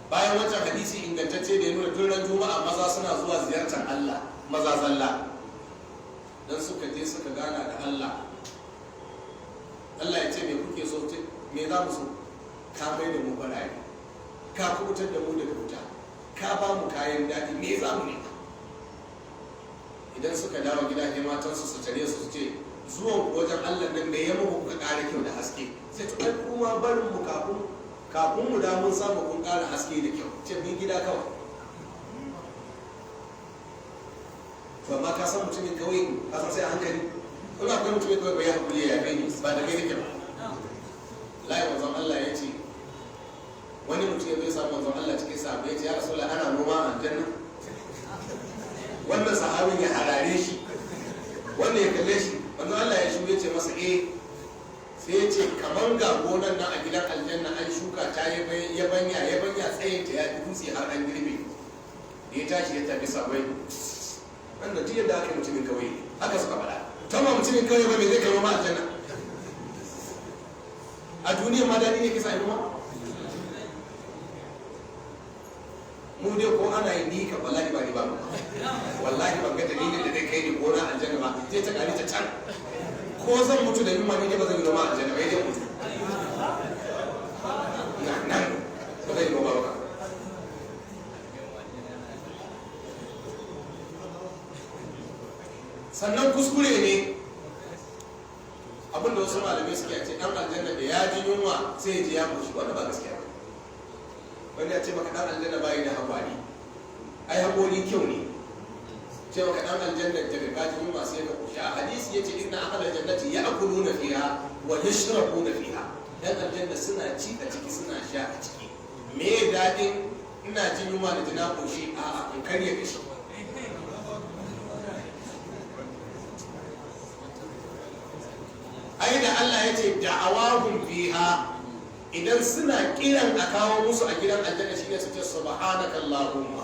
bayan wancan hadisi ingantacce da ya nuna tun ran juma'a maza suna zuwa ziyartar Allah maza zalla dan suka je suka gana da Allah Allah ya ce me kuke so me za mu so ka bai da mu barayi ka kubutar da mu daga wuta ka ba mu kayan daɗi me za mu ne idan suka dawo gida ne matansu su tare su ce zuwan wajen Allah nan me ya muku kuka ƙara kyau da haske sai to ai kuma barin mu kafin mu da mun samu kun ƙara haske da kyau ce bin gida kawai ba ma ka san mutumin kawai ka san sai a hankali in akwai mutumin kawai bai haƙuri ya kai ni ba da kai nake ba layi manzon Allah ya ce wani mutum ya bai samu manzon Allah cikin sahabbai ya ce ya rasulullah ana noma a aljanna wannan sahabin ya harare shi wannan ya kalle shi manzon Allah ya shi ya ce masa sai ya ce kamar ga gonan nan a gidan aljanna an shuka ta yabanya tsayin ta ya dutse har an girbe da ya tashi ya tafi sabai wannan duk yadda aka yi mutumin kawai haka suka faɗa kama mutumin kawai ba mai zai kama ma aljanna a duniya ma daɗi ne kisa yi noma mu dai ko ana yi ni ka wallahi ba ni ba wallahi ban ga dalilin da zai kai ni gona aljanna ba zai ta kari ta can ko zan mutu da yunwa ne ba zan yi noma a aljanna bai dai mutu nan ba zan yi noma ba sannan kuskure ne abinda wasu malamai suke ce dan aljanna da ya ji yunwa sai ya ji ya koshi wanda ba gaskiya ba wanda ya ce maka dan aljanna bai da haƙwari ai haƙori kyau ne ce maka dan aljanna daga kaji yunwa sai ka koshi a hadisi yace inna ahlal jannati ya'kuluna fiha wa yashrabuna fiha dan aljanna suna ci a ciki suna sha a ciki me dadin ina jin yunwa da jina koshi a in karya kashi ai da Allah ya ce da'awahum fiha idan suna kiran a kawo musu a gidan aljanna shine su ce subhanaka allahumma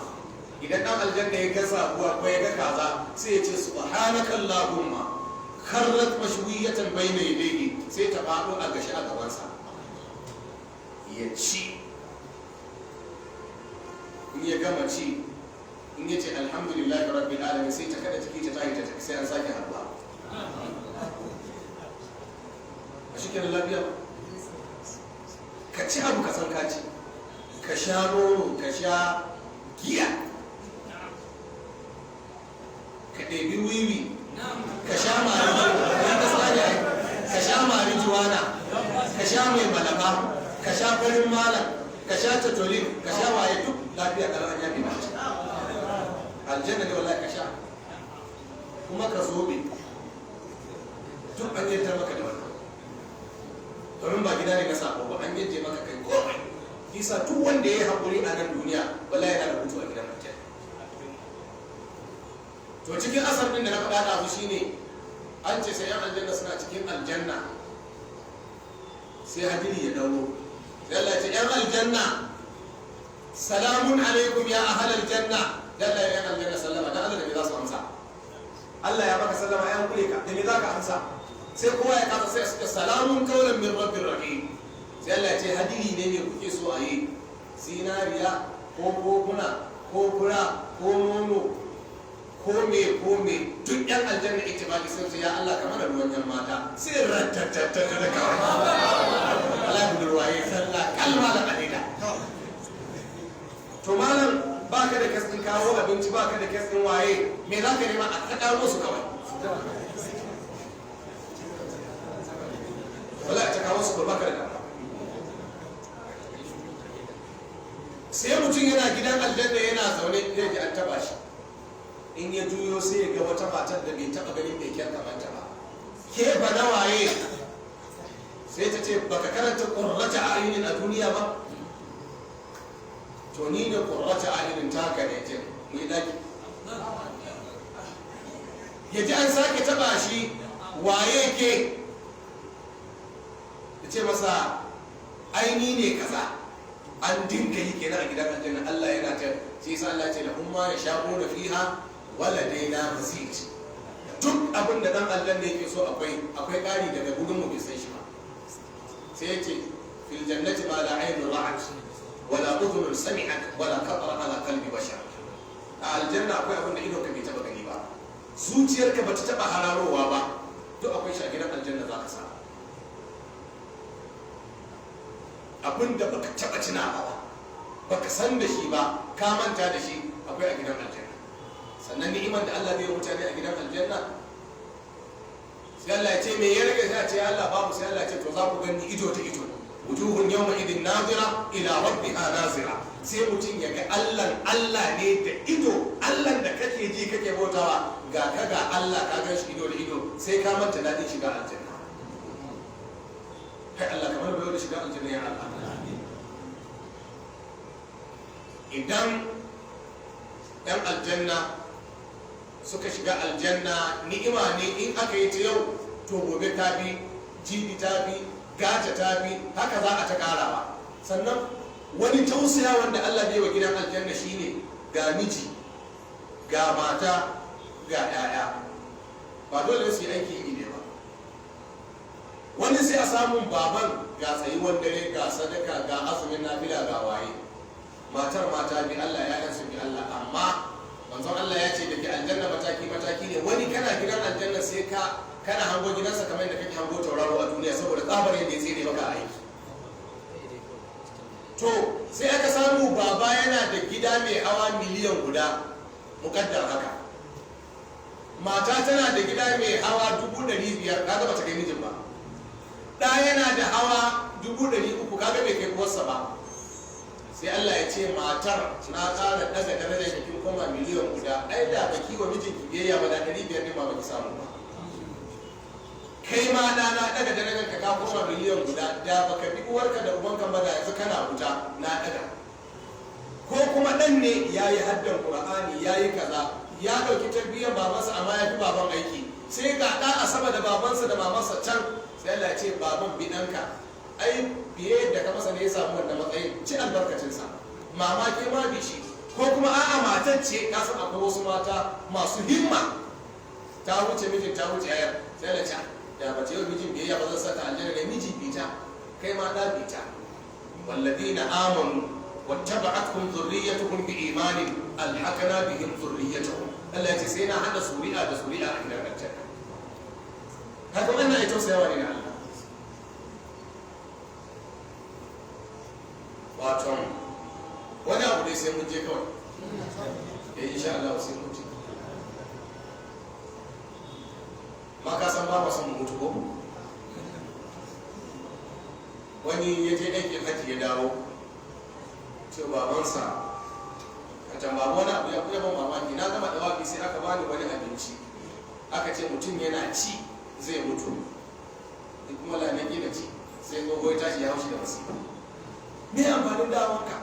idan dan aljanna ya ga sabuwa ko ya ga kaza sai ya ce subhanaka allahumma karrat mashwiyatan bayna yadayhi sai ta faɗo a gashi a gabansa ya ci. In ya gama ci, in ya ce alhamdulillahi rabbil alamin sai ta kada ciki ta tashi ta tafi sai an sake haɗuwa. A shi kenan lafiya ba? Ka ci abu ka san ka ci, ka sha nono, ka sha giya, ka ɗebi wiwi, ka sha marijuwana, ka sha mai malaba, ka sha farin malam, ka sha tatolin, ka sha waye duk lafiya ƙarar ya fi mace. Aljanna ne wallahi ka sha, kuma ka zobe duk an yantar maka da wannan. Domin ba gida ne na sako ba, an yanke maka kai komai. Isa duk wanda ya yi haƙuri a nan duniya wallahi yana da hutu a gidan aljanna. To cikin asar ɗin da na faɗa da abu shine an ce sai 'yan aljanna suna cikin aljanna sai hadiri ya dauro. Sai Allah ce 'yan aljanna salamun alaikum ya ahal aljanna. Dalla ya 'yan aljanna sallama dan Allah da me za su amsa? Allah ya baka sallama ya kule ka da me za ka amsa? Sai kowa ya kasa sai suka salamun qawlan min rabbir rahim. Sai Allah ya ce hadiri ne kuke so a yi, zinariya ko koguna ko fura ko nono ko me duk yan aljanna itibaki sun ce ya Allah kamar da ruwan yan mata sai rattattata da kawai Allah budurwaye sallah kalma da adida. To malam baka da kastin kawo abinci, baka da kastin waye, me za ka nema a kaɗa musu kawai wala ta kawo su baka da dama. Sai mutum yana gidan aljanna yana zaune zai ji an taba shi, in ya juyo sai ya ga wata matar da bai taba ganin mai kyan kamanta ba. Ke ba na waye? Sai ta ce baka karanta qurrata a'yunin a duniya ba? To ni ne qurrata a'yunin taka ne ce ni daki. Ya ji an sake taba shi, waye ke? Ya ce masa aini ne kaza. An dinga yi kenan a gidan aljanna. Allah yana ta sai sa Allah ce da umma ya shago da fiha waladaina mazid. Duk abin da dan aljanna yake so akwai ƙari daga gudun mu bai san shi ba. Sai ya ce fil jannati ma la aynun ra'at wala udhun sami'at wala khatara ala qalbi bashar. A aljanna akwai abin da ido ka bai taba gani ba, zuciyarka bata taba hararowa ba, duk akwai shi a gidan aljanna za ka samu. Abin da baka taba tunawa ba, baka san da shi ba, ka manta da shi, akwai a gidan aljanna. Sannan ni'imar da Allah zai yi mutane a gidan aljanna, sai Allah ya ce me ya rage, sai a ce Allah babu, sai Allah ya ce to za ku gani ido ta ido, wujuhun yawma idin nazira ila rabbiha nazira. Sai mutum ya ga Allah ne da ido, Allah da kake ji kake bautawa, ga ka ga Allah ka gan shi ido da ido, sai ka manta daɗin shiga aljanna. Kai Allah kamar bai da shiga aljanna ya Allah. Idan ‘yan aljanna suka shiga aljanna, ni'ima ne in aka yi ta yau to gobe ta bi, jibi ta bi, gata ta bi, haka za a ta karawa. Sannan wani tausaya wanda Allah bai wa gidan aljanna shine ga miji, ga mata, ga ‘ya'ya. Ba dole su yi aiki iri ba. Wani sai a samun baban ga tsayuwar dare, ga sadaka, ga azumin nafila, ga waye. Matar mata bi Allah, ya su bi Allah, amma manzon Allah ya ce da ke aljanna mataki ne. Wani kana gidan aljanna sai kana hango gidansa kamar yadda kake hango tauraro a duniya, saboda tsabar yadda ya tsere maka aiki. To sai aka samu baba yana da gida mai hawa miliyan guda, mukaddar haka. Mata tana da gida mai hawa 500,000, kaga bata kai mijin ba. Ɗa yana da hawa 300,000, kaga bai kai uwarsa ba. Sai Allah ya ce matar na ƙara daga darajar kin koma miliyan guda, ai da baki wa mijinki biyayya ba da 500 ne ba baki samu ba. Kai ma da na daga darajar ka koma miliyan guda, da baka bi uwarka da ubanka ba da yanzu kana wuta na daga. Ko kuma dan ne yayi haddan Qur'ani, yayi kaza, ya dauki tarbiyyar babansa amma ya fi baban aiki. Sai ga da a sama da babansa da mamansa can, sai Allah ya ce baban bi danka. Ai biye da ka masa ne ya samu wannan matsayin, ci albarkacinsa. Mama ke ma bi shi, ko kuma a'a matar ce, ka san akwai wasu mata masu himma, ta wuce mijin ta wuce ayar, sai da ca da ba ce yau mijin biyayya ba zan saka aljanna da miji bita kai ma da bita walladina amanu wattaba'atkum dhurriyyatuhum biimanin alhaqna bihim dhurriyyatuhum Allah ya ce sai na hada suri'a da suri'a a gidan aljanna haka wannan ai tausayawa ne na Allah wato wani abu dai sai mun je kawai insha Allah sai mun je ma ka san ba son mu mutu ko wani ya je aikin haji ya dawo ce babansa a can babu wani abu ya ban mamaki na gama dawafi sai aka bani wani abinci aka ce mutum yana ci zai mutu da kuma lanaki da ci sai tsoho ya tashi ya haushi da masifa me amfanin dawanka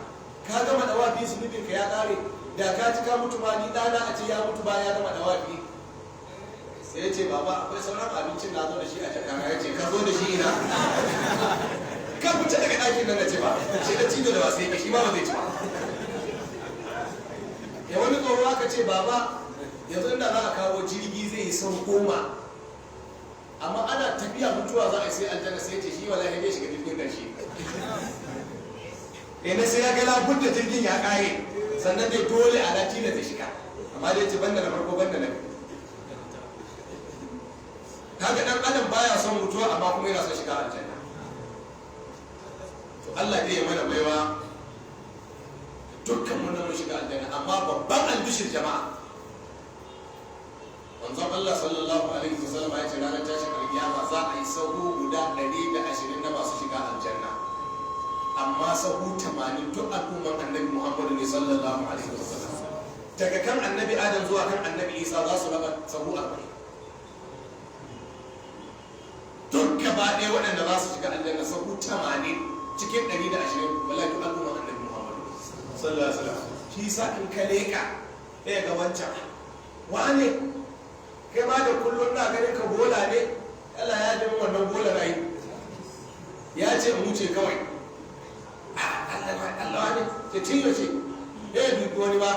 ka gama dawafi zunubin ka ya kare da ka ci ka mutu ma ni dana a ce ya mutu ba ya gama dawafi sai ya ce baba akwai sauran abincin na zo da shi a jakana ya ce ka zo da shi ina ka fita daga ɗakin nan na ce ba shi da cido da wasu yake shi ma ba zai ci ba ya wani tsoro aka ce baba yanzu inda za a kawo jirgi zai yi sau 10 amma ana tafiya mutuwa za a yi sai aljanna sai ce shi wallahi ne shiga jirgin ƙarshe ina sai ya ga labun da jirgin ya kare sannan dai dole a lati da ta shiga amma dai ce banda na farko banda na biyu kaga dan adam baya son mutuwa amma kuma yana son shiga aljanna to Allah dai ya mana baiwa dukkan mun mun shiga aljanna amma babban albishir jama'a manzon Allah sallallahu alaihi wasallam ya ce ranar tashin alkiyama za a yi sahu guda 120 na masu shiga aljanna amma sahu 80 duk al'umman annabi Muhammadu ne sallallahu alaihi wasallam daga kan annabi Adam zuwa kan annabi Isa za su raba sahu 40 duk gaba ɗaya waɗanda za su shiga aljanna sahu 80 cikin 120 wallahi duk al'umman annabi Muhammadu sallallahu alaihi wasallam shi sa in ka leka ɗaya ga wancan wane kai ma da kullum na ganin ka bola ne Allah ya jin wannan bola rai ya ce mu wuce kawai Allah ne ke tiyo ce ya dubi wani ba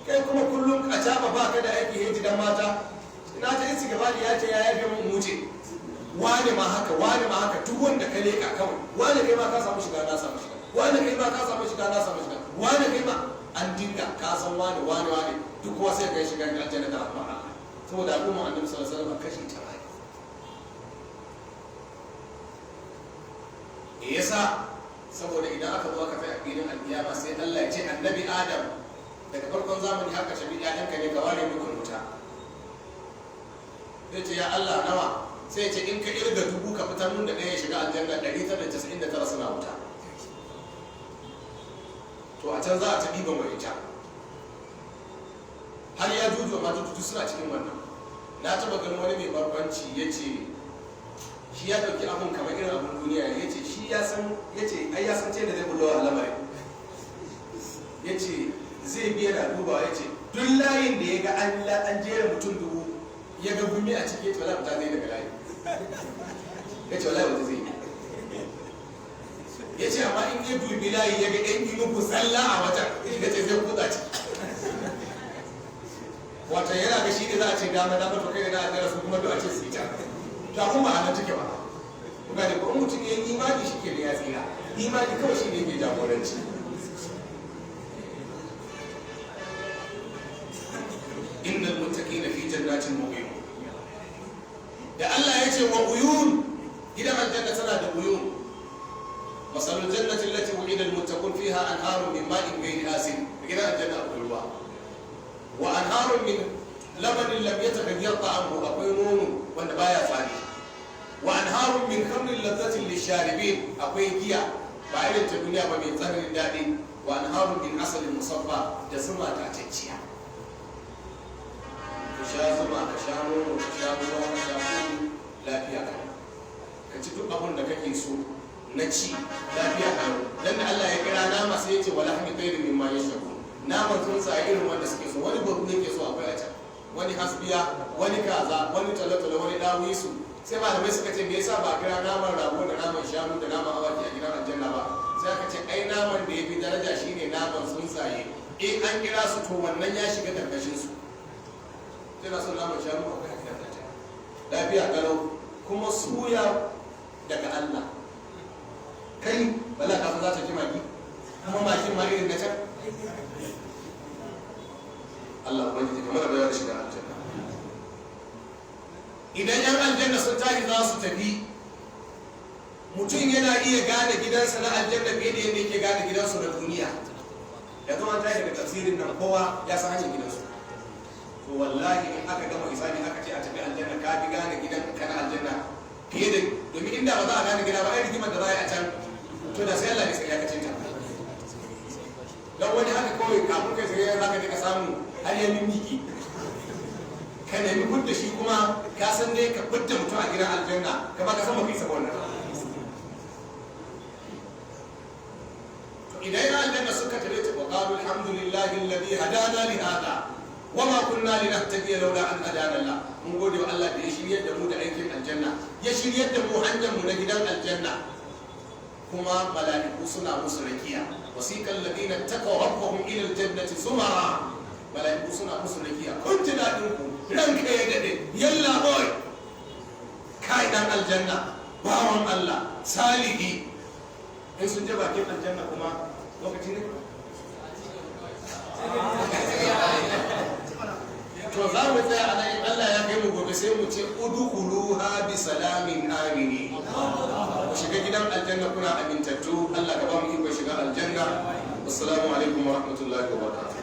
kai kuma kullum a caba ba ka da aiki hiji dan mata ina ta isi gaba da ya ce ya yafe mu wuce wani ma haka duk wanda ka leka kawai wani kai ma ka samu shiga na samu shiga wani kai ma ka samu shiga na samu shiga wani kai ma an dinga ka san wani duk kowa sai ka shiga aljanna da rahmar Allah saboda al'umma annabi sallallahu alaihi wasallam kashi 80 me yasa saboda idan aka zo aka tsaya filin alkiyama sai Allah ya ce annabi Adam daga farkon zamani haka shabi ƴaƴanka ne ka ware muku wuta sai ce ya Allah nawa sai ce in ka irga 1000 ka fitar mun da ɗaya ya shiga aljanna 999 suna wuta to a can za a ta ɗiban wa ita har ya juju ma juju suna cikin wannan na taba ganin wani mai barbanci ya ce shi ya ɗauki abun kamar irin abun duniya ya ce shi ya san ai ya san ce da zai bullo a lamarin ya ce zai biya na dubawa ya ce duk layin da ya ga an jera mutum 1000 ya ga gumi a ciki ya ce wala fita zai daga layi ya ce wala wata zai ya ce amma in ya dubi layi ya ga ɗan inugu tsalla a wajen ya ce zai kuɗa ciki wata yana ga shi ne za a ce dama to kai da na su kuma duk a ce su ita ta kuma a nan take ba kuma da ko mutum ya yi imani shi ke da ya tsira imani kawai shi ne ke jagoranci innal muttaqina fi jannatin wa uyun da Allah ya ce wa uyun gidan aljanna tana da uyun masalul jannati allati wu'ida al-muttaqun fiha anharun min ma'in ghayri asin gidan aljanna akwai ruwa wa anharun min labanin lam yataghayyar ta'amuhu akwai nono wanda baya tsari wa anharun min khamrin ladhatin lisharibin akwai giya ba irin ta duniya ba mai tsananin daɗi wa anharun min asalin musaffa da zuma tatacciya ka sha zuma ka sha nono ka sha ruwa ka sha kunu lafiya ka ci duk abin da kake so na ci lafiya ka dan da Allah ya kira nama sai ya ce wala hami khairin mimma yashrabu naman tsuntsaye irin wanda suke so wani babu ne ke so akwai a can wani hasbiya wani kaza wani talatala wani dawisu sai malamai suka ce me yasa ba kira naman rago da naman shanu da naman awaki a gidan aljanna ba sai aka ce ai naman da ya fi daraja shine naman tsuntsaye in an kira su to wannan ya shiga karkashin su sai na son naman shanu akwai a gidan aljanna lafiya kalau kuma suya daga Allah. Kai bala kafin za ta ji maki kuma makin ma irin na can. Allah ubangiji kamar da ya shiga aljanna. Idan yan aljanna sun tashi za su tafi, mutum yana iya gane gidansa na aljanna fiye da yadda yake gane gidansu na duniya. Yanzu an tashi daga tafsirin nan kowa ya san hanyar gidansu. To wallahi in aka gama hisabi aka ce a tafi aljanna ka fi gane gidan ka na aljanna fiye da, domin inda ba za a gane gida ba ai rigimar da za a yi a can to da sai Allah ne sai ya kacin ta. Dan wani haka kawai kafin kai sai za ka je ka samu har ya mimiki. Ka nemi gudda shi kuma ka san dai ka gudda mutum a gidan aljanna ka ba ka san mafi sa wannan. To idan ya aljanna suka tare ta wa qalu alhamdulillahi alladhi hadana li hada wama kunna linahtadiya laula an hadana Allah. Mun gode wa Allah da ya shiryar da mu da aikin aljanna, ya shiryar da mu hanyar mu na gidan aljanna. Kuma mala'iku suna musu rakiya, wasiqal ladina taqaw rabbahum ila aljannati zumara. Mala'iku suna musu rakiya, kun ji dadin ku, ranka ya dade, yalla boy kai dan aljanna, bawan Allah salihi. In sun je bakin aljanna kuma lokaci ne to za mu tsaya a nan in Allah ya kai mu gobe sai mu ce udkhuluha bi salamin amini. Shiga gidan aljanna kuna amintattu. Allah ka ba mu iko shiga aljanna. Assalamu alaikum wa rahmatullahi wa barakatuh.